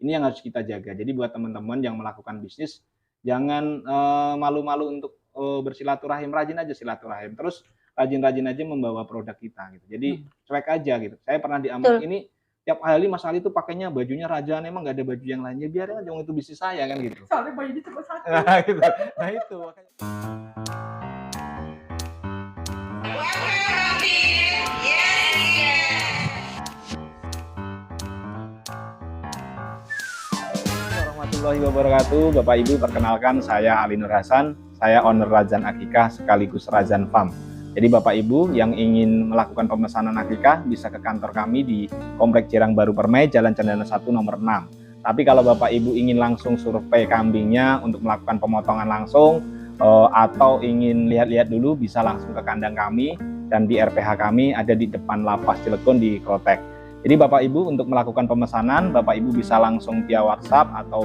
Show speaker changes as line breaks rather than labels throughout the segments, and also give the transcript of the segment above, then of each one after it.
Ini yang harus kita jaga. Jadi buat teman-teman yang melakukan bisnis, jangan malu-malu untuk bersilaturahim, rajin aja silaturahim. Terus rajin-rajin aja membawa produk kita gitu. Jadi cuek aja gitu. Saya pernah di Amak ini tiap kali Mas Ali tuh pakainya bajunya Rajaan, emang nggak ada baju yang lainnya, biarin aja, itu bisnis saya kan gitu.
Soalnya bajunya cuma satu.
Gitu. Nah itu makanya. Warahmatullahi wabarakatuh. Bapak Ibu, perkenalkan saya Ali Nur Hasan. Saya owner Razan Akikah sekaligus Razan Farm. Jadi Bapak Ibu yang ingin melakukan pemesanan akikah bisa ke kantor kami di Komplek Jirang Baru Permai, Jalan Cendana 1 nomor 6. Tapi kalau Bapak Ibu ingin langsung survei kambingnya untuk melakukan pemotongan langsung atau ingin lihat-lihat dulu, bisa langsung ke kandang kami, dan di RPH kami ada di depan Lapas Cilegon di Krotek. Jadi Bapak Ibu untuk melakukan pemesanan, Bapak Ibu bisa langsung via WhatsApp atau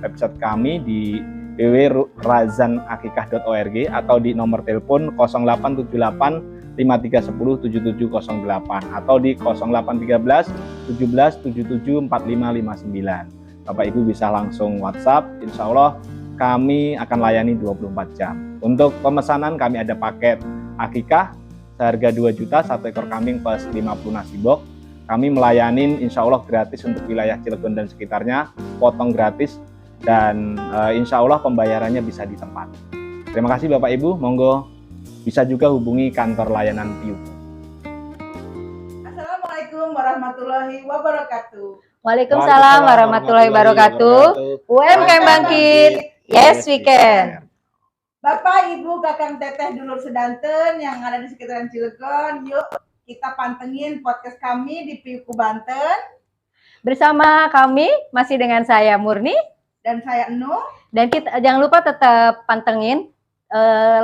website kami di www.razanakikah.org atau di nomor telepon 0878 5310 7708 atau di 0813 17 77 4559. Bapak Ibu bisa langsung WhatsApp, insya Allah kami akan layani 24 jam. Untuk pemesanan kami ada paket akikah seharga 2 juta, 1 ekor kambing plus 50 nasi box. Kami melayanin insya Allah gratis untuk wilayah Cilegon dan sekitarnya, potong gratis, dan insya Allah pembayarannya bisa di tempat. Terima kasih Bapak Ibu, monggo bisa juga hubungi kantor layanan PIU.
Assalamualaikum warahmatullahi wabarakatuh.
Waalaikumsalam warahmatullahi wabarakatuh. UMKM bangkit, yes we can.
Bapak, Ibu, Kakang, Teteh, dulur sedanten yang ada di sekitaran Cilegon, yuk kita pantengin podcast kami di PIU Banten.
Bersama kami masih dengan saya Murni
dan saya Enu.
Dan kita jangan lupa tetap pantengin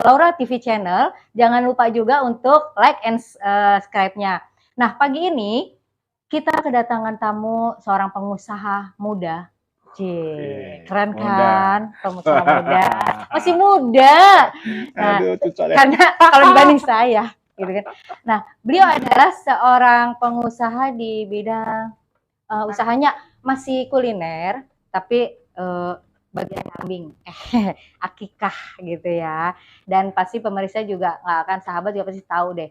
Laura TV channel. Jangan lupa juga untuk like and subscribe-nya. Nah, pagi ini kita kedatangan tamu seorang pengusaha muda. Keren kan? Pengusaha muda. Masih muda. Nah, karena kalau dibanding saya, gitu kan. Nah, beliau adalah seorang pengusaha di bidang usahanya masih kuliner, tapi bagian kambing, akikah gitu ya. Dan pasti pemirsa juga nggak akan, sahabat juga pasti tahu deh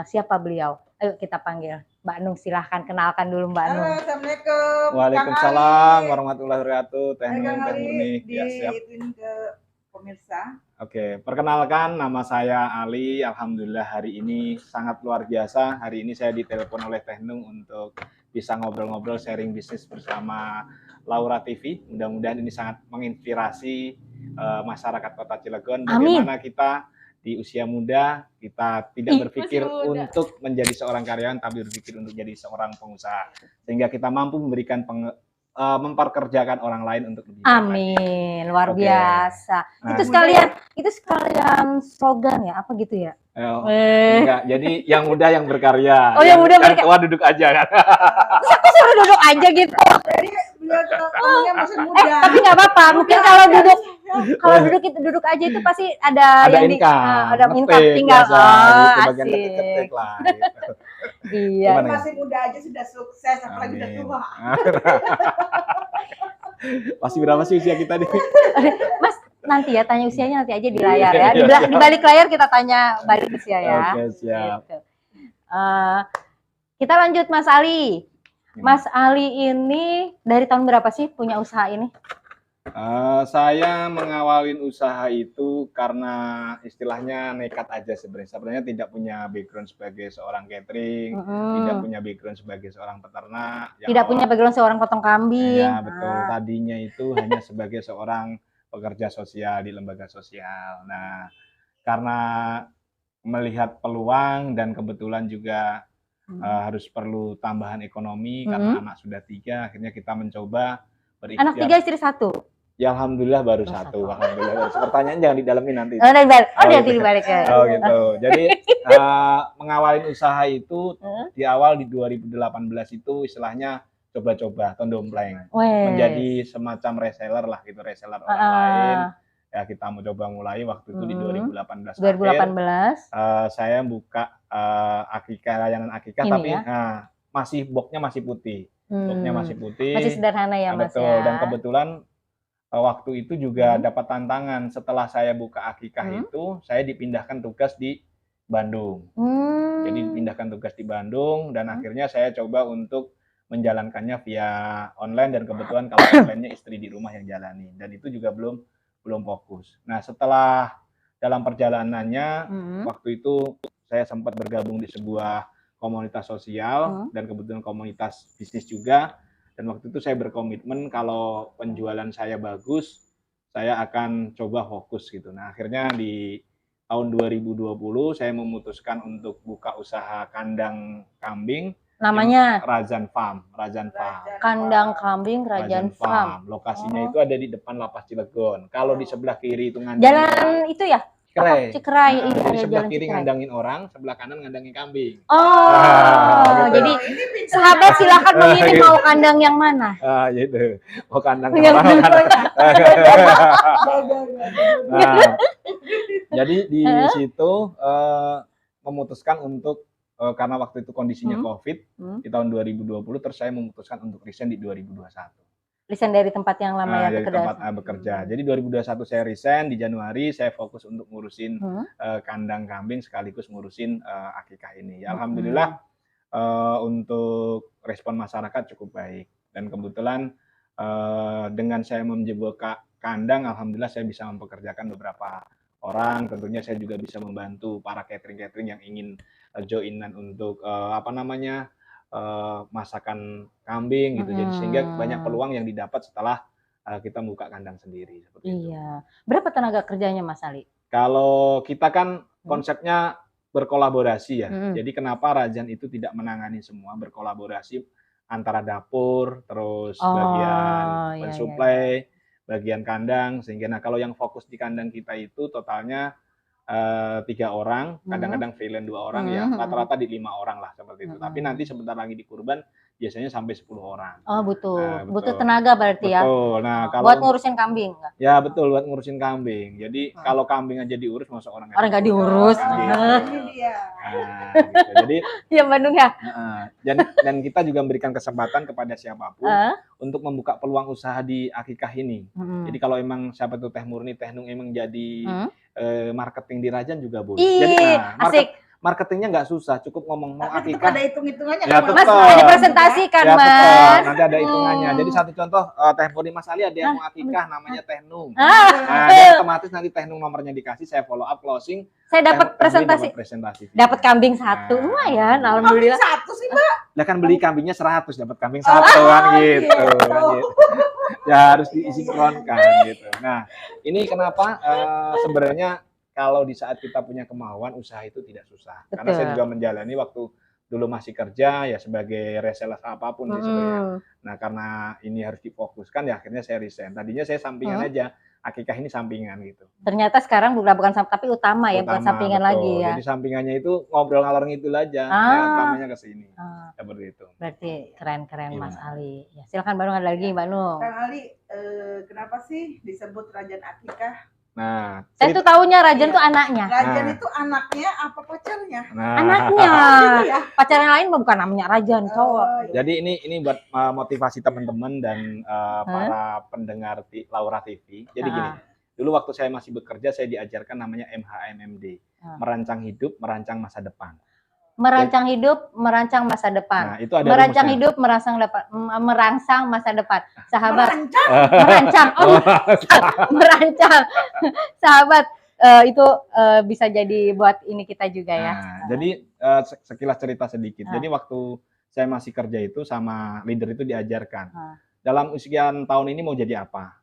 siapa beliau. Ayo kita panggil Mbak Nung, silahkan kenalkan dulu Mbak Nung.
Assalamualaikum.
Waalaikumsalam warahmatullahi wabarakatuh. Teh Nung, Teh Murni.
Ya, siap. Ke pemirsa.
Oke, perkenalkan nama saya Ali. Alhamdulillah hari ini sangat luar biasa. Hari ini saya ditelepon oleh Teh Nung untuk bisa ngobrol-ngobrol sharing bisnis bersama Laura TV. Mudah-mudahan ini sangat menginspirasi masyarakat Kota Cilegon. Bagaimana kita di usia muda, kita tidak berpikir untuk menjadi seorang karyawan, tapi berpikir untuk jadi seorang pengusaha. Sehingga kita mampu memberikan memperkerjakan orang lain untuk lebih baik.
Amin, luar biasa. Nah, itu sekalian slogan ya, apa gitu ya?
Enggak, jadi yang muda yang berkarya.
Oh, yang muda berkarya.
Tua duduk aja kan.
Terus aku suruh duduk aja gitu.
Jadi masih muda.
Tapi nggak apa-apa, mungkin kalau duduk aja itu pasti ada yang ada income tinggal.
Asik. Lah, gitu.
Iya.
Masih muda aja sudah sukses, apalagi udah tua.
Masih berapa sih usia kita nih?
Mas, nanti ya tanya usianya nanti aja di layar ya. Di balik layar kita tanya balik usia ya.
Oke, siap.
Gitu. Kita lanjut Mas Ali. Mas Ali ini dari tahun berapa sih punya usaha ini?
Saya mengawalin usaha itu karena istilahnya nekat aja sebenarnya. Sebenarnya tidak punya background sebagai seorang catering, tidak punya background sebagai seorang peternak,
tidak punya background seorang potong kambing.
Ya betul. Tadinya itu hanya sebagai seorang pekerja sosial di lembaga sosial. Nah, karena melihat peluang dan kebetulan juga harus perlu tambahan ekonomi karena anak sudah 3, akhirnya kita mencoba berikhtiar.
Anak 3 istri 1?
Ya alhamdulillah baru 1. Alhamdulillah. Pertanyaan jangan didalemin nanti.
Dia dibalik ya.
Oh gitu. Jadi mengawalin usaha itu di awal di 2018 itu istilahnya coba-coba tondompleng, menjadi semacam reseller lah gitu, reseller orang lain. Ya kita mau coba mulai waktu itu di 2018. Saya buka akikah, layanan akikah, tapi masih boxnya masih putih. Looknya masih putih.
Masih sederhana ya
Nah,
Mas
betul.
ya.
Dan kebetulan waktu itu juga dapat tantangan. Setelah saya buka akikah itu, saya dipindahkan tugas di Bandung. Jadi dipindahkan tugas di Bandung dan akhirnya saya coba untuk menjalankannya via online dan kebetulan kalau online-nya istri di rumah yang jalani dan itu juga belum fokus. Nah, setelah dalam perjalanannya waktu itu saya sempat bergabung di sebuah komunitas sosial dan kebetulan komunitas bisnis juga dan waktu itu saya berkomitmen kalau penjualan saya bagus, saya akan coba fokus gitu. Nah, akhirnya di tahun 2020 saya memutuskan untuk buka usaha kandang kambing
Namanya
Razan Farm.
Kandang Kambing Rajan Farm.
Lokasinya itu ada di depan Lapas Cilegon. Kalau di sebelah kiri itu
Jalan itu ya?
Cikerai.
Cikerai.
Nah, jadi
Iya,
sebelah
Jalan
kiri
Cikerai.
ngandangin orang, sebelah kanan ngandangin kambing.
Oh,
gitu.
jadi sahabat silakan memilih mau kandang yang mana.
Gitu. Mau kandang
Yang
orang, mau kandang.
Nah,
Nah, jadi di situ memutuskan untuk karena waktu itu kondisinya COVID di tahun 2020, terus saya memutuskan untuk resign di 2021.
Resign dari tempat yang lama ya
Dari tempat bekerja. Jadi 2021 saya resign, di Januari saya fokus untuk ngurusin kandang kambing sekaligus ngurusin akikah ini. Ya, alhamdulillah untuk respon masyarakat cukup baik dan kebetulan dengan saya menjebol kandang, alhamdulillah saya bisa mempekerjakan beberapa orang. Tentunya saya juga bisa membantu para catering yang ingin joinan untuk masakan kambing gitu. Jadi sehingga banyak peluang yang didapat setelah kita buka kandang sendiri seperti itu.
Iya. Berapa tenaga kerjanya Mas Ali?
Kalau kita kan konsepnya berkolaborasi ya. Jadi kenapa Razan itu tidak menangani semua, berkolaborasi antara dapur, terus bagian mensuplai, bagian kandang, sehingga kalau yang fokus di kandang kita itu totalnya 3 orang, kadang-kadang freelance 2 orang ya, rata-rata di 5 orang lah seperti itu. Tapi nanti sebentar lagi di kurban biasanya sampai 10 orang.
Oh, butuh.
Nah,
butuh tenaga berarti ya.
Betul. Nah,
buat ngurusin kambing enggak?
Ya, betul, buat ngurusin kambing. Jadi kalau kambing aja diurus, masa orang
nggak diurus.
Iya.
Nah, gitu. Jadi
ya Bandung ya.
Dan kita juga memberikan kesempatan kepada siapapun untuk membuka peluang usaha di akikah ini. Jadi kalau emang siapa tuh Teh Murni, Teh Nung emang jadi marketing di Razan juga boleh. Jadi
asik.
Marketingnya nggak susah, cukup ngomong mau akikah.
Ada hitung-hitungannya
Ya,
kan,
Mas, ada presentasi kan,
ya,
Mas.
Nanti ada hitungannya. Jadi satu contoh, Teh Murni Mas Ali ada yang mau akikah, namanya Teh Nung. Jadi otomatis nanti Teh Nung nomornya dikasih, saya follow up closing.
Saya dapat presentasi. Dapat kambing satu, lumayan, alhamdulillah.
Satu sih, Mbak.
Lah kan beli kambingnya 100, dapat kambing satu kan gitu. Ya harus diisinkronkan gitu. Nah, ini kenapa sebenarnya kalau di saat kita punya kemauan, usaha itu tidak susah.
Betul.
Karena saya juga menjalani waktu dulu masih kerja ya sebagai reseller apapun sebenarnya. Nah, karena ini harus difokuskan ya akhirnya saya resign. Tadinya saya sampingan aja, akikah ini sampingan gitu.
Ternyata sekarang bukan tapi utama ya, bukan sampingan lagi ya.
Jadi sampingannya itu ngobrol ngalor ngidul aja, ya, utamanya ke sini. Seperti itu.
Berarti keren-keren Mas Ali. Ya, silakan Mbak Nung, ada lagi Mbak Nung.
Kang Ali, kenapa sih disebut Razan Akikah?
Nah,
saya tuh taunya Razan tuh anaknya.
Razan itu anaknya apa pacarnya?
Anaknya. Pacarnya lain bukan namanya Razan, cowok.
Jadi ini buat motivasi teman-teman dan para pendengar Laura TV. Jadi gini, dulu waktu saya masih bekerja saya diajarkan namanya MHMMD, merancang hidup, merancang masa depan.
Merancang hidup, merancang masa depan.
Nah, itu ada
merancang
rumusnya.
hidup, merangsang masa depan. Sahabat, merancang. Sahabat, itu bisa jadi buat ini kita juga ya.
Nah, jadi sekilas cerita sedikit. Jadi waktu saya masih kerja itu sama leader itu diajarkan. Dalam sekian tahun ini mau jadi apa?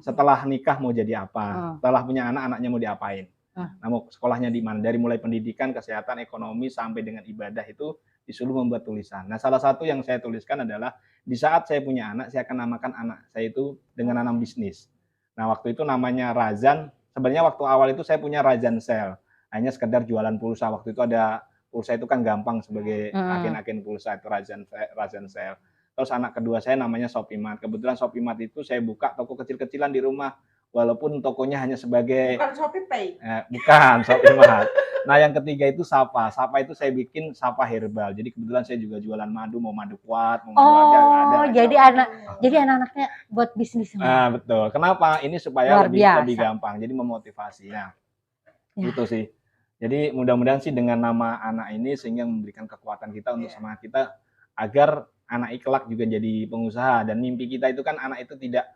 Setelah nikah mau jadi apa? Setelah punya anak, anaknya mau diapain? Nah, mau sekolahnya di mana? Dari mulai pendidikan, kesehatan, ekonomi, sampai dengan ibadah itu disuruh membuat tulisan. Nah, salah satu yang saya tuliskan adalah di saat saya punya anak, saya akan namakan anak saya itu dengan nama bisnis. Nah, waktu itu namanya Razan. Sebenarnya waktu awal itu saya punya Razan Sale. Hanya sekedar jualan pulsa. Waktu itu ada pulsa itu kan gampang sebagai agen-agen pulsa itu Razan Sale. Terus anak kedua saya namanya Sopimat. Kebetulan Sopimat itu saya buka toko kecil-kecilan di rumah. walaupun tokonya hanya sebagai
Bukan Shopee Pay.
bukan Shopee Mart. Nah, yang ketiga itu Sapa. Sapa itu saya bikin Sapa Herbal. Jadi kebetulan saya juga jualan madu, mau madu kuat, mau madu ada, nggak ada.
Oh, jadi anak-anaknya buat bisnis semua.
Nah, betul. Kenapa? Ini supaya
Luar
lebih
biasa.
gampang. Jadi memotivasi. Nah,
Ya.
gitu sih. Jadi mudah-mudahan sih dengan nama anak ini sehingga memberikan kekuatan kita untuk semangat kita agar anak kelak juga jadi pengusaha. Dan mimpi kita itu kan anak itu tidak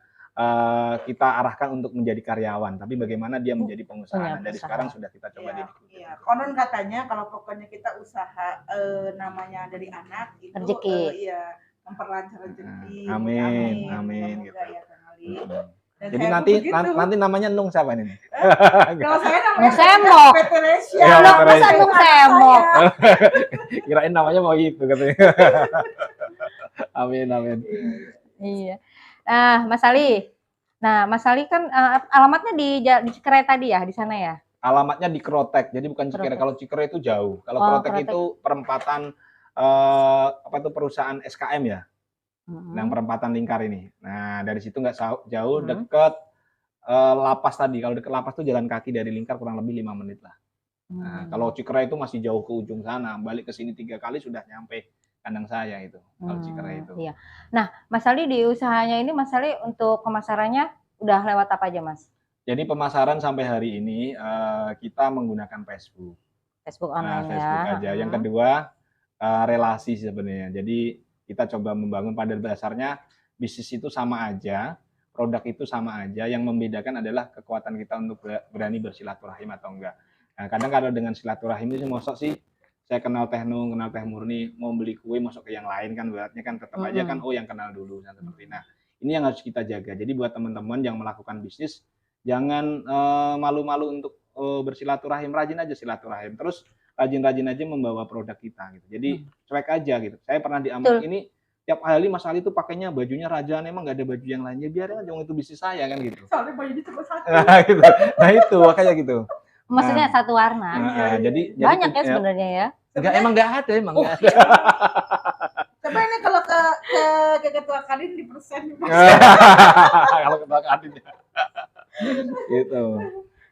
kita arahkan untuk menjadi karyawan, tapi bagaimana dia menjadi pengusaha.
Punya
Nah, dari
usaha.
sekarang sudah kita coba diikuti.
Iya, konon katanya kalau pokoknya kita usaha namanya dari anak itu
Rezeki.
iya memperlancar rezeki.
Amin, amin,
Semoga
gitu.
ya Kang Ali. Dan
Jadi
saya
nanti
pun begitu.
nanti namanya Nung siapa nih?
Kalau saya namanya
Semok.
PT Resya.
Iya,
Nung,
PT
masa
Resya.
Nung Semok?
Kirain namanya mau gitu katanya. Amin, amin.
Iya. Nah, Mas Ali. Nah, Mas Ali kan alamatnya di Cikere tadi ya, di sana ya?
Alamatnya di Krotek, jadi bukan Cikere.
Krotek.
Kalau Cikere itu jauh. Kalau
Oh,
Krotek
Krotek.
itu perempatan apa itu perusahaan SKM ya, yang perempatan Lingkar ini. Nah, dari situ nggak jauh, deket Lapas tadi. Kalau deket Lapas tuh jalan kaki dari Lingkar kurang lebih 5 menit lah. Nah, kalau Cikere itu masih jauh ke ujung sana, balik ke sini 3 kali sudah nyampe kandang saya itu. Kalau Cikere itu.
Iya. Nah, Mas Ali di usahanya ini, Mas Ali untuk pemasarannya udah lewat apa aja, Mas?
Jadi pemasaran sampai hari ini kita menggunakan Facebook.
Facebook
Nah,
online
Facebook
ya.
aja. Yang kedua relasi sebenarnya. Jadi kita coba membangun, pada dasarnya bisnis itu sama aja, produk itu sama aja. Yang membedakan adalah kekuatan kita untuk berani bersilaturahim atau enggak. Nah, kadang kalau dengan silaturahim itu mosok sih saya kenal Teh Nung, kenal Teh Murni, mau beli kue masuk ke yang lain kan beratnya kan tetap aja kan yang kenal dulu seperti. Nah, ini yang harus kita jaga. Jadi buat teman-teman yang melakukan bisnis jangan malu-malu untuk bersilaturahim, rajin aja silaturahim. Terus rajin-rajin aja membawa produk kita gitu. Jadi cuek aja gitu. Saya pernah di Amat ini tiap kali Mas Ali itu pakainya bajunya Rajan, emang nggak ada baju yang lainnya, biarin aja itu bisnis saya kan gitu.
Soalnya bajunya cuma satu.
Gitu. Nah itu makanya gitu.
Maksudnya satu warna.
Jadi
banyak ya sebenarnya ya.
Emang nggak ada, emang nggak ada.
Coba ini kalau ke ketua Kadin di persen.
Kalau ketua Kadin ya. Gitu.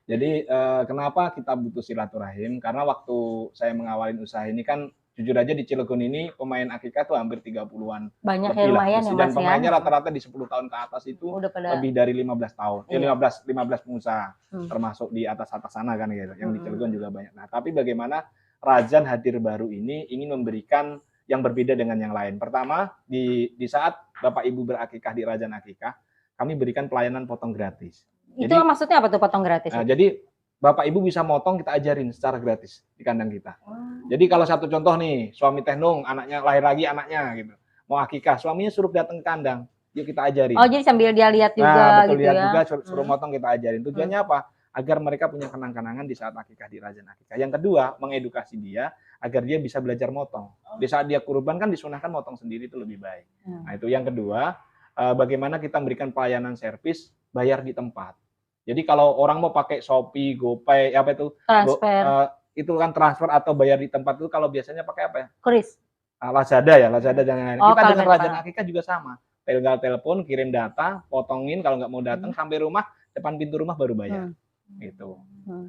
Jadi kenapa kita butuh silaturahim? Karena waktu saya mengawalin usaha ini kan jujur aja di Cilegon ini pemain akikah tuh hampir 30-an.
Banyak ya, lumayan ya,
Dan
Mas
pemainnya
ya.
rata-rata di 10 tahun ke atas itu
Udah pada
lebih dari 15 tahun.
Iya.
15 pengusaha termasuk di atas sana kan gitu. Yang di Cilegon juga banyak. Nah, tapi bagaimana Rajan hadir baru ini ingin memberikan yang berbeda dengan yang lain. Pertama, di saat Bapak Ibu berakikah di Rajan Akikah, kami berikan pelayanan potong gratis.
Itu
Jadi,
maksudnya apa tuh potong gratis?
Nah, jadi Bapak Ibu bisa motong, kita ajarin secara gratis di kandang kita. Jadi kalau satu contoh nih, suami Teh Nung, anaknya lahir lagi anaknya gitu. Mau akikah, suaminya suruh datang ke kandang. Yuk kita ajarin.
Oh, jadi sambil dia lihat juga
Nah, betul,
gitu
lihat
ya.
juga suruh motong kita ajarin. Tujuannya apa? Agar mereka punya kenang-kenangan di saat akikah di Rajan Akikah. Yang kedua, mengedukasi dia agar dia bisa belajar motong. Di saat dia kurban kan disunahkan motong sendiri itu lebih baik. Nah, itu yang kedua, bagaimana kita memberikan pelayanan servis bayar di tempat. Jadi kalau orang mau pakai Shopee, GoPay, apa itu?
Transfer.
Itu kan transfer atau bayar di tempat itu kalau biasanya pakai apa ya?
Kris.
Lazada ya, Lazada dan lain-lain.
Oh,
Kita dengan
kalau
Rajan Akikah juga sama. Tinggal telepon, kirim data, potongin kalau nggak mau datang sampai rumah, depan pintu rumah baru bayar. Gitu.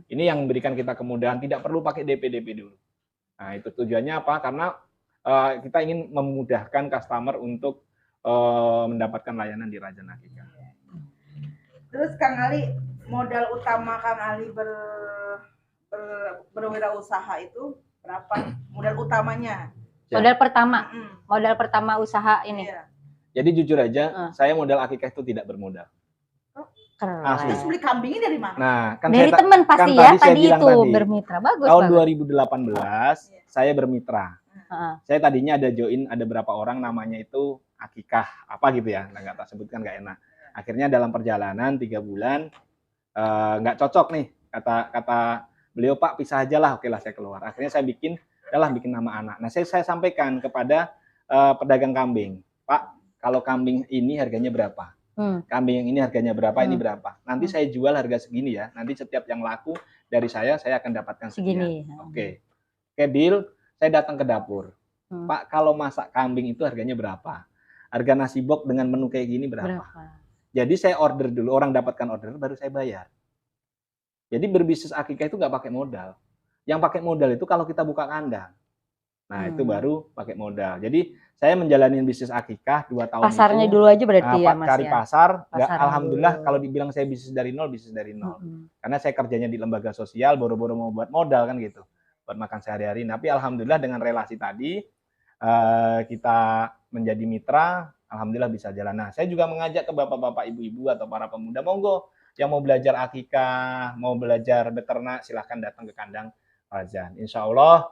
Ini yang memberikan kita kemudahan, tidak perlu pakai DP dulu. Nah, itu tujuannya apa? Karena kita ingin memudahkan customer untuk mendapatkan layanan di Rajan Akikah.
Terus Kang Ali, modal utama Kang Ali berwirausaha itu berapa? Modal utamanya?
Modal pertama. Modal pertama usaha ini.
Iya.
Jadi jujur aja, saya modal akikah itu tidak bermodal.
Keren.
Terus beli kambingnya dari mana?
Nah, kan
Dari teman pasti
kan
ya,
tadi saya
tadi
bilang
itu
tadi,
bermitra. Bagus
tahun
banget.
2018 saya bermitra. Saya tadinya ada join, ada berapa orang namanya itu akikah apa gitu ya, nggak tak sebutkan nggak enak. Akhirnya dalam perjalanan 3 bulan nggak cocok nih, kata beliau, Pak pisah aja lah. Oke lah, saya keluar. Akhirnya saya bikin nama anak. Nah, saya sampaikan kepada pedagang kambing, Pak, kalau kambing ini harganya berapa? Kambing yang ini harganya berapa? Ini berapa? Nanti saya jual harga segini ya. Nanti setiap yang laku dari saya akan dapatkan sekian. Oke, deal. Saya datang ke dapur. Pak, kalau masak kambing itu harganya berapa? Harga nasi box dengan menu kayak gini berapa? Jadi saya order dulu, orang dapatkan order baru saya bayar. Jadi berbisnis akikah itu nggak pakai modal. Yang pakai modal itu kalau kita buka kandang. Nah, itu baru pakai modal. Jadi saya menjalani bisnis akikah 2 tahun
Pasarnya
itu.
dulu aja berarti ya, Mas
Cari
ya.
pasar, nggak,
Pasarnya
alhamdulillah
dulu.
kalau dibilang saya bisnis dari nol. Karena saya kerjanya di lembaga sosial, boro-boro mau buat modal kan gitu, buat makan sehari-hari. Tapi alhamdulillah dengan relasi tadi kita menjadi mitra, alhamdulillah bisa jalan. Nah, saya juga mengajak ke bapak-bapak, ibu-ibu atau para pemuda, monggo yang mau belajar akikah, mau belajar beternak, silahkan datang ke kandang Razan. Insya Allah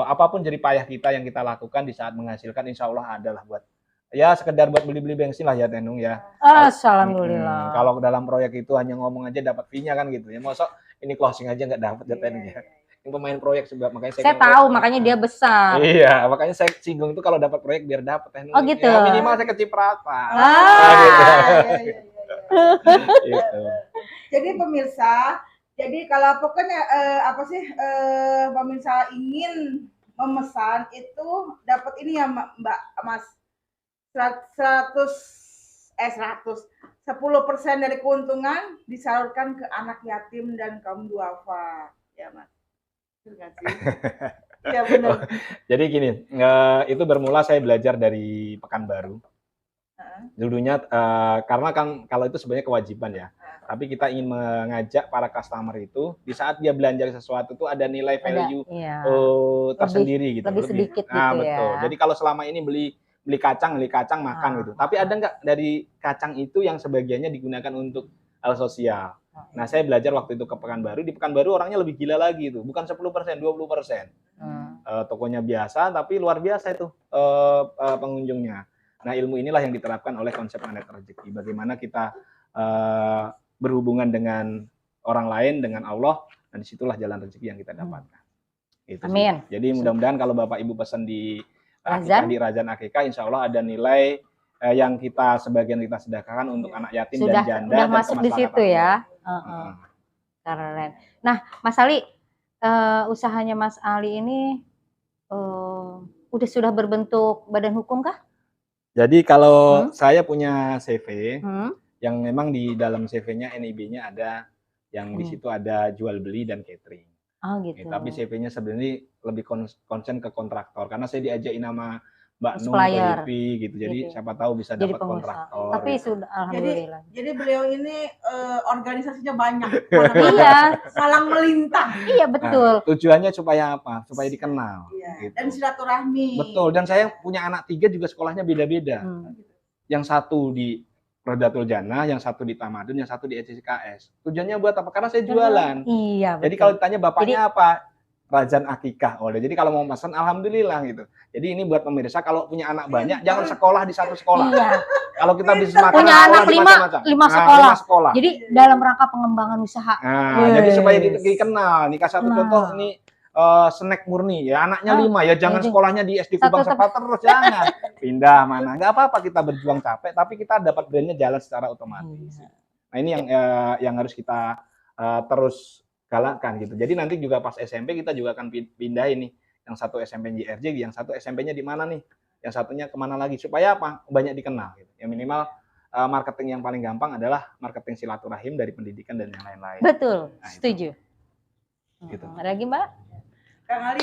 apapun jerih payah kita yang kita lakukan di saat menghasilkan, insya Allah adalah buat ya sekedar buat beli-beli bensin lah ya Tenung ya.
Alhamdulillah.
Kalau dalam proyek itu hanya ngomong aja dapat fee-nya kan gitu ya. Masa ini closing aja nggak dapat ya Tenung ya. Yang pemain proyek sebab makanya
Saya tahu, makanya dia besar.
Iya, makanya saya singgung itu kalau dapat proyek biar dapat Tenung.
Oh gitu.
Ya, minimal saya kecipratan.
Gitu.
Gitu.
Jadi pemirsa, jadi kalau pokoknya pemirsa ingin memesan itu dapat ini ya Mbak Mas 10% dari keuntungan disalurkan ke anak yatim dan kaum duafa ya Mas. Iya benar.
Jadi gini, itu bermula saya belajar dari Pekanbaru. Dulunya karena kan kalau itu sebenarnya kewajiban ya. Tapi kita ingin mengajak para customer itu di saat dia belanja sesuatu tuh ada nilai value tersendiri gitu.
Lebih sedikit gitu
betul.
ya.
Jadi kalau selama ini beli kacang makan gitu. Tapi ada nggak dari kacang itu yang sebagiannya digunakan untuk hal sosial. Nah, saya belajar waktu itu ke Pekanbaru. Di Pekanbaru orangnya lebih gila lagi itu. Bukan 10%, 20%. Tokonya biasa tapi luar biasa itu pengunjungnya. Nah, ilmu inilah yang diterapkan oleh konsep Planet Rezeki. Bagaimana kita berhubungan dengan orang lain, dengan Allah, dan disitulah jalan rezeki yang kita dapatkan. Itu
Amin.
sih. Jadi mudah-mudahan kalau Bapak Ibu pesan di Razan Akikah, insya Allah ada nilai yang sebagian kita sedekahkan untuk anak yatim dan janda.
Sudah masuk di situ ya. Keren. Nah, Mas Ali, usahanya Mas Ali ini sudah berbentuk badan hukum kah?
Jadi kalau saya punya CV, yang memang di dalam CV-nya NIB-nya ada yang di situ ada jual beli dan catering.
Oh gitu.
Tapi CV-nya sebenarnya lebih konsen ke kontraktor karena saya diajakin nama Mbak Nung
Supplier.
ke gitu. Jadi siapa tahu bisa dapat kontraktor.
Tapi sudah alhamdulillah.
Jadi beliau ini organisasinya banyak.
Iya,
Malang melintang.
Iya betul.
Nah, tujuannya supaya apa? Supaya dikenal.
Iya.
Gitu.
Dan silaturahmi.
Betul. Dan saya punya anak 3 juga sekolahnya beda-beda. Yang satu di Rodatul Jannah, yang satu di Tamadun, yang satu di ECKS. Tujuannya buat apa? Karena saya jualan.
Iya.
Jadi kalau ditanya bapaknya apa? Razan Akikah. Jadi kalau mau pesan alhamdulillah gitu. Jadi ini buat pemirsa kalau punya anak banyak jangan sekolah di satu sekolah.
Iya.
Kalau kita bisa makan
punya anak 5 sekolah. Jadi dalam rangka pengembangan usaha.
Jadi supaya dikenal. Nih kasih satu contoh ini snack murni ya anaknya 5 ya jangan sekolahnya di SD Kubang Serta terus jangan pindah mana nggak apa-apa kita berjuang capek tapi kita dapat brandnya jalan secara otomatis. Nah ini yang harus kita terus galakkan gitu. Jadi nanti juga pas SMP kita juga akan pindah ini yang satu SMP JRJ, yang satu SMP-nya di mana nih, yang satunya kemana lagi supaya apa banyak dikenal gitu. Yang minimal marketing yang paling gampang adalah marketing silaturahim dari pendidikan dan yang lain-lain.
Betul,
nah,
setuju.
Gitu.
Ada lagi Mbak?
Kang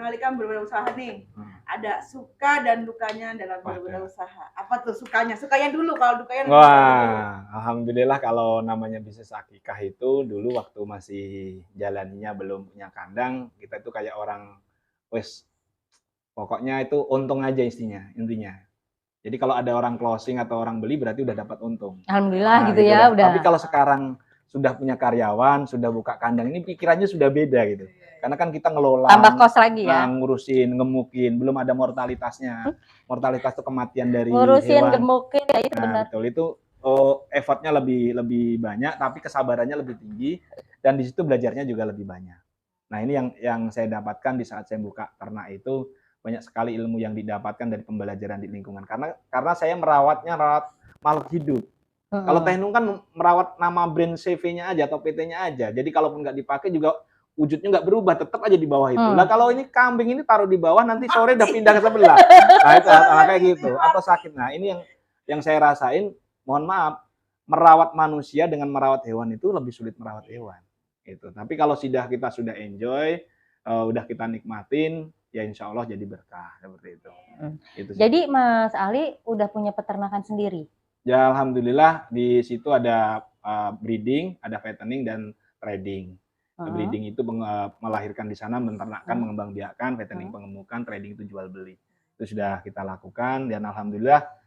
Ali kan berwirausaha nih. Ada suka dan dukanya dalam berwirausaha. Apa tuh sukanya? Sukanya dulu kalau dukanya.
Wah, alhamdulillah kalau namanya bisnis akikah itu dulu waktu masih jalaninya belum punya kandang, kita itu kayak orang pokoknya itu untung aja intinya. Jadi kalau ada orang closing atau orang beli berarti udah dapat untung.
Alhamdulillah gitu ya udah.
Tapi kalau sekarang sudah punya karyawan, sudah buka kandang ini pikirannya sudah beda gitu. Karena kan kita ngelola,
tambah kos lagi ya,
ngurusin, ngemukin, belum ada mortalitasnya. Mortalitas itu kematian dari
ngurusin,
hewan.
Gemukin, ya itu benar.
Betul, itu effortnya lebih banyak, tapi kesabarannya lebih tinggi, dan di situ belajarnya juga lebih banyak. Nah ini yang saya dapatkan di saat saya buka ternak itu, banyak sekali ilmu yang didapatkan dari pembelajaran di lingkungan. Karena saya merawat makhluk hidup. Kalau Teh Nung kan merawat nama brand CV-nya aja atau PT-nya aja. Jadi kalaupun nggak dipakai juga wujudnya nggak berubah, tetap aja di bawah itu. Nah kalau ini kambing ini taruh di bawah, nanti sore udah pindah ke sebelah. Nah itu kayak gitu, atau sakit. Nah ini yang saya rasain, mohon maaf, merawat manusia dengan merawat hewan itu lebih sulit merawat hewan. Gitu. Tapi kalau kita sudah enjoy, udah kita nikmatin, ya insya Allah jadi berkah seperti itu. Gitu sih.
Jadi Mas Ali udah punya peternakan sendiri?
Ya alhamdulillah di situ ada breeding, ada fattening dan trading. Breeding itu melahirkan di sana, menternakkan, mengembangbiakan, fattening pengemukan, trading itu jual beli. Itu sudah kita lakukan dan alhamdulillah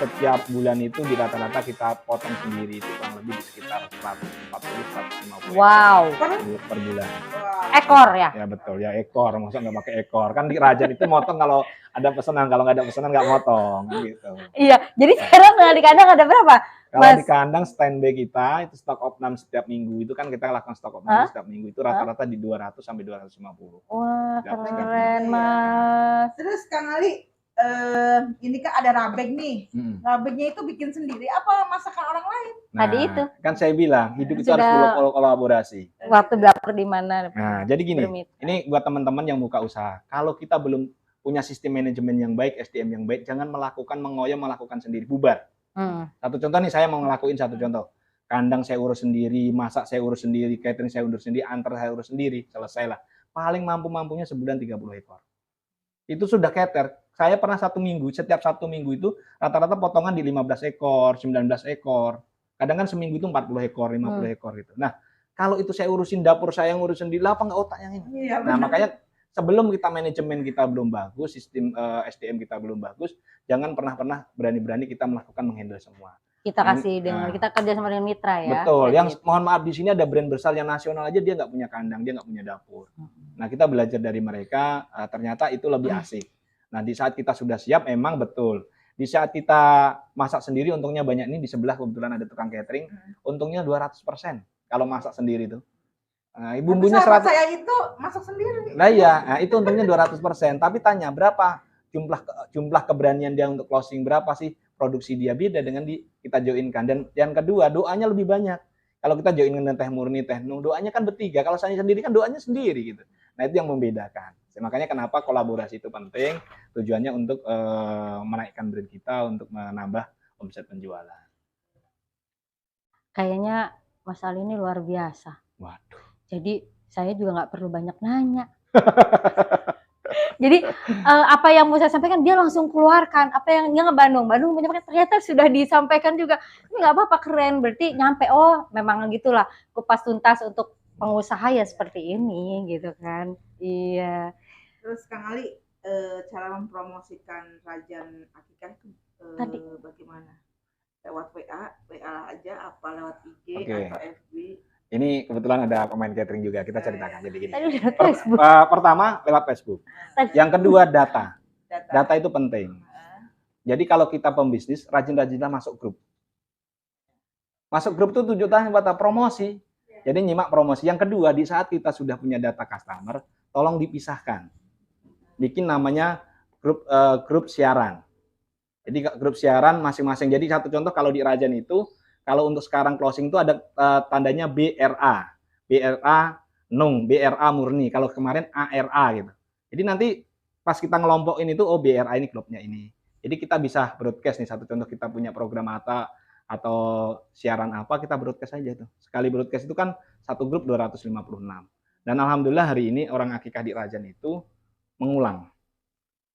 setiap bulan itu di rata-rata kita potong sendiri itu kurang lebih di sekitar 140-150
Wow.
per bulan.
Ekor ya?
Ya betul, ya ekor, masa nggak pakai ekor. Kan di Rajan itu motong kalau ada pesanan, kalau nggak ada pesanan nggak motong, kan gitu.
Iya, jadi sekarang di kandang ada berapa?
Kalau
Mas?
di kandang standby kita itu stok opnam setiap minggu itu kan kita lakukan stok opnam setiap minggu itu rata-rata di 200 sampai 250.
Wah,
Setiap
keren
Iya.
Mas.
Terus Kang Ali, ini kan ada rabeg nih. Rabegnya itu bikin sendiri apa masakan orang lain?
Tadi itu.
Kan saya bilang hidup itu harus
Sudah
kolaborasi.
waktu dapur di mana?
Nah, jadi gini,
bermitra.
ini buat teman-teman yang buka usaha. Kalau kita belum punya sistem manajemen yang baik, SDM yang baik, jangan mengoyo melakukan sendiri, bubar. Satu contoh nih, saya mau ngelakuin satu contoh. Kandang saya urus sendiri, masak saya urus sendiri, catering saya urus sendiri, antar saya urus sendiri, selesailah. Paling mampu-mampunya sebulan 30 ekor. Itu sudah cater. Saya pernah setiap satu minggu itu rata-rata potongan di 15 ekor, 19 ekor. Kadang kan seminggu itu 40 ekor, 50 ekor gitu. Nah, kalau itu saya urusin dapur saya yang urusin sendiri, apa nggak otak yang ini?
Iya,
Nah, makanya sebelum kita manajemen kita belum bagus, sistem SDM kita belum bagus, jangan pernah berani-berani kita melakukan menghandle semua.
Kita kasih dengan kita kerja sama dengan mitra ya.
Betul. Yang mohon maaf di sini ada brand besar yang nasional aja dia nggak punya kandang, dia nggak punya dapur. Nah, kita belajar dari mereka, ternyata itu lebih asik. Nah, di saat kita sudah siap, emang betul. Di saat kita masak sendiri, untungnya banyak nih, di sebelah kebetulan ada tukang catering, untungnya 200% kalau masak sendiri itu. Bumbunya 100%.
Saya itu masak sendiri.
Nah iya, itu untungnya 200%. Tapi tanya berapa jumlah keberanian dia untuk closing, berapa sih produksi dia, beda dengan kita joinkan. Dan yang kedua, doanya lebih banyak. Kalau kita join dengan Teh Murni, Teh Nung, doanya kan bertiga. Kalau saya sendiri kan doanya sendiri gitu. Nah, itu yang membedakan. Makanya kenapa kolaborasi itu penting, tujuannya untuk menaikkan brand kita, untuk menambah omset penjualan.
Kayaknya Mas Ali ini luar biasa.
Waduh.
Jadi saya juga nggak perlu banyak nanya. Jadi apa yang mau saya sampaikan dia langsung keluarkan. Apa yang dia ngebandung menyampaikan ternyata sudah disampaikan juga. Ini nggak apa-apa, keren. Berarti nyampe, oh memang gitulah kupas tuntas untuk pengusaha ya seperti ini gitu kan. Iya.
Terus Kang Ali, cara mempromosikan Rajan Akikah itu bagaimana? Lewat WA aja, apa lewat IG atau FB? Ini
kebetulan ada pemain catering juga, kita ceritakan. Jadi gini.
Facebook.
Pertama lewat Facebook. Yang kedua data. Data itu penting. Jadi kalau kita pembisnis, rajin-rajinlah masuk grup. Masuk grup itu tujuannya buat promosi. Jadi nyimak promosi. Yang kedua, di saat kita sudah punya data customer, tolong dipisahkan. Bikin namanya grup siaran. Jadi grup siaran masing-masing. Jadi satu contoh kalau di Rajan itu, kalau untuk sekarang closing itu ada tandanya BRA Nung, BRA Murni. Kalau kemarin ARA gitu. Jadi nanti pas kita ngelompokin itu, oh BRA ini klubnya ini. Jadi kita bisa broadcast nih, satu contoh kita punya program atau siaran apa, kita broadcast aja tuh. Sekali broadcast itu kan satu grup 256. Dan alhamdulillah hari ini orang Akikah di Rajan itu mengulang.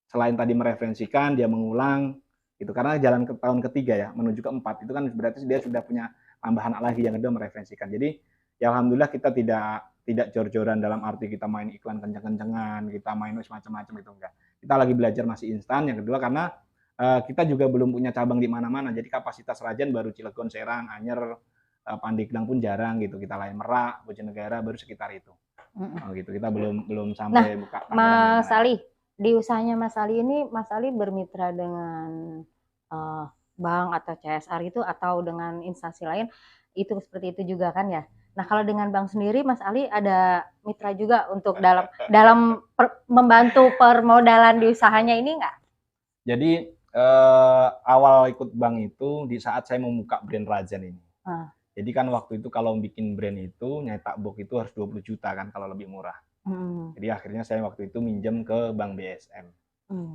Selain tadi mereferensikan, dia mengulang. Itu karena jalan ke tahun ketiga ya, menuju ke 4 itu kan berarti dia sudah punya tambahan lagi, yang kedua mereferensikan. Jadi ya alhamdulillah kita tidak jor-joran dalam arti kita main iklan kenceng-kencengan, kita main macam-macam itu enggak. Kita lagi belajar masih instan. Yang kedua karena kita juga belum punya cabang di mana-mana. Jadi kapasitas Rajan baru Cilegon, Serang, Anyer, Pandeglang pun jarang gitu. Kita lain Merak, Bojonegara baru sekitar itu. Gitu. Kita belum sampai buka.
Mas Ali, di usahanya Mas Ali ini, Mas Ali bermitra dengan bank atau CSR itu atau dengan instansi lain, itu seperti itu juga kan ya. Nah kalau dengan bank sendiri, Mas Ali ada mitra juga untuk dalam membantu permodalan di usahanya ini nggak?
Jadi awal ikut bank itu di saat saya membuka brand Rajan ini. Jadi kan waktu itu kalau bikin brand itu nyetak book itu harus 20 juta kan kalau lebih murah. Jadi akhirnya saya waktu itu minjem ke Bank BSM.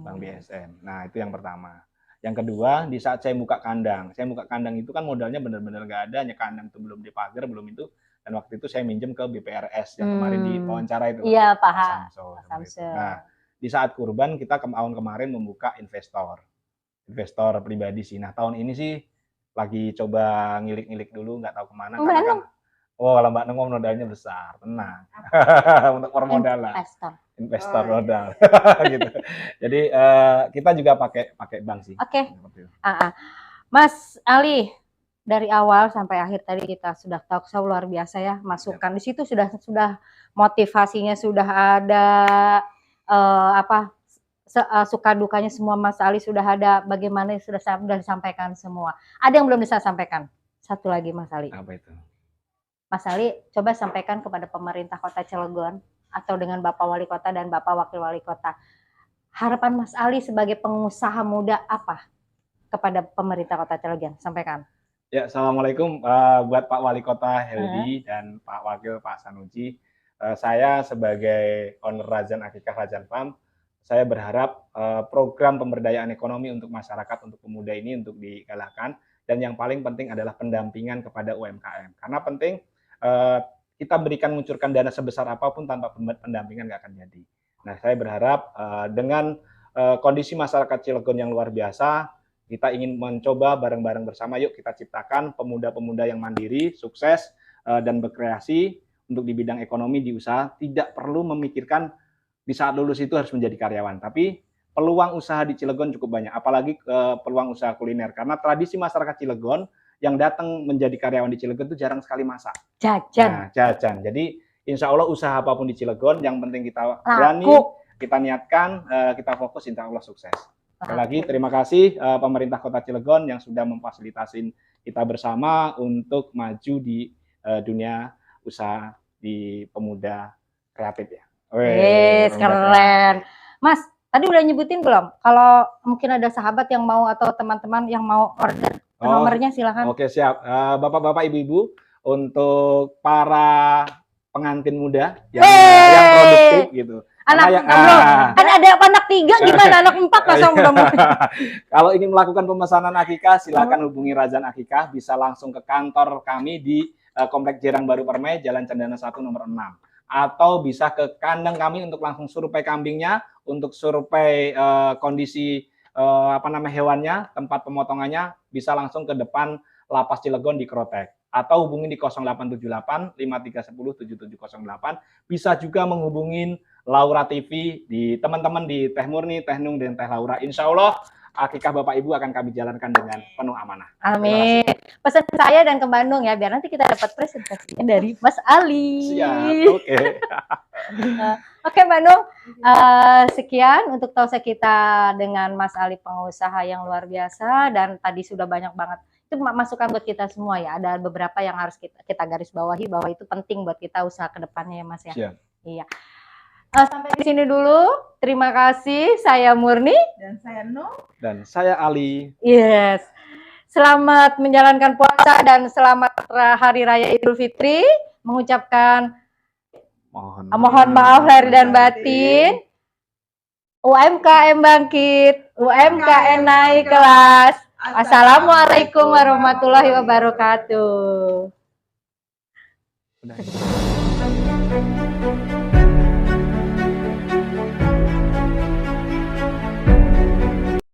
Bank BSM. Nah, itu yang pertama. Yang kedua, di saat saya buka kandang itu kan modalnya benar-benar nggak ada, hanya kandang itu belum dipagar, belum itu. Dan waktu itu saya minjem ke BPRS yang kemarin di wawancara itu.
Iya, Pak
Samsul. Nah, di saat kurban kita tahun kemarin membuka investor pribadi sih. Nah, tahun ini sih lagi coba ngilik-ngilik dulu, nggak tahu kemana. Karena kan, kalau Mbak Nung modalnya besar, tenang. Untuk permodalan. Investor modal. Gitu. Jadi kita juga pakai bank sih.
Oke. Mas Ali, dari awal sampai akhir tadi kita sudah talk show luar biasa ya, masukan di situ sudah motivasinya sudah ada, suka dukanya semua Mas Ali sudah ada, bagaimana sudah disampaikan semua. Ada yang belum bisa sampaikan? Satu lagi Mas Ali.
Apa itu?
Mas Ali, coba sampaikan kepada pemerintah Kota Cilegon atau dengan Bapak Wali Kota dan Bapak Wakil Wali Kota. Harapan Mas Ali sebagai pengusaha muda apa kepada pemerintah Kota Cilegon? Sampaikan.
Ya, assalamualaikum buat Pak Wali Kota Heldi dan Pak Wakil Pak Sanusi. Saya sebagai owner Razan Akikah Razan Farm, saya berharap program pemberdayaan ekonomi untuk masyarakat, untuk pemuda ini untuk digalakkan. Dan yang paling penting adalah pendampingan kepada UMKM. Karena penting kita mengucurkan dana sebesar apapun tanpa pendampingan nggak akan jadi. Nah, saya berharap dengan kondisi masyarakat Cilegon yang luar biasa, kita ingin mencoba bareng-bareng bersama, yuk kita ciptakan pemuda-pemuda yang mandiri, sukses, dan berkreasi untuk di bidang ekonomi, di usaha, tidak perlu memikirkan di saat lulus itu harus menjadi karyawan, tapi peluang usaha di Cilegon cukup banyak, apalagi peluang usaha kuliner, karena tradisi masyarakat Cilegon yang datang menjadi karyawan di Cilegon itu jarang sekali masak.
Jajan.
Nah, jajan. Jadi insya Allah usaha apapun di Cilegon, yang penting kita berani, kita niatkan, kita fokus, insya Allah sukses. Sekali lagi terima kasih pemerintah Kota Cilegon yang sudah memfasilitasin kita bersama untuk maju di dunia usaha di pemuda kreatif ya.
Keren. Mas, tadi udah nyebutin belum? Kalau mungkin ada sahabat yang mau atau teman-teman yang mau order nomornya silakan.
Oke, siap. Bapak-bapak, ibu-ibu, untuk para pengantin muda yang produktif gitu.
Kan ada anak 3, gimana anak 4 langsung udah mau.
Kalau ingin melakukan pemesanan akikah, silakan hubungi Razan Akikah, bisa langsung ke kantor kami di Komplek Jerang Baru Permai, Jalan Cendana 1 nomor 6. Atau bisa ke kandang kami untuk langsung survei kambingnya, untuk survei kondisi hewannya, tempat pemotongannya, bisa langsung ke depan Lapas Cilegon di Krotek. Atau hubungi di 0878 5310 7708. Bisa juga menghubungin Laura TV, di teman-teman di Teh Murni, Teh Nung, dan Teh Laura. Insya Allah akikah Bapak Ibu akan kami jalankan dengan penuh amanah.
Amin. Pesan saya dan ke Bandung ya, biar nanti kita dapat presentasinya dari Mas Ali.
Siap, oke.
Oke Bandung, sekian untuk talk kita dengan Mas Ali, pengusaha yang luar biasa, dan tadi sudah banyak banget itu masukan buat kita semua ya. Ada beberapa yang harus kita garis bawahi bahwa itu penting buat kita usaha ke depannya ya Mas ya.
Siap.
Iya. Sampai di sini dulu. Terima kasih. Saya Murni
dan saya Nung
dan saya Ali.
Yes. Selamat menjalankan puasa dan selamat Hari Raya Idul Fitri. Mengucapkan mohon maaf lahir dan batin. UMKM bangkit, UMKM naik kelas. Assalamualaikum warahmatullahi wabarakatuh.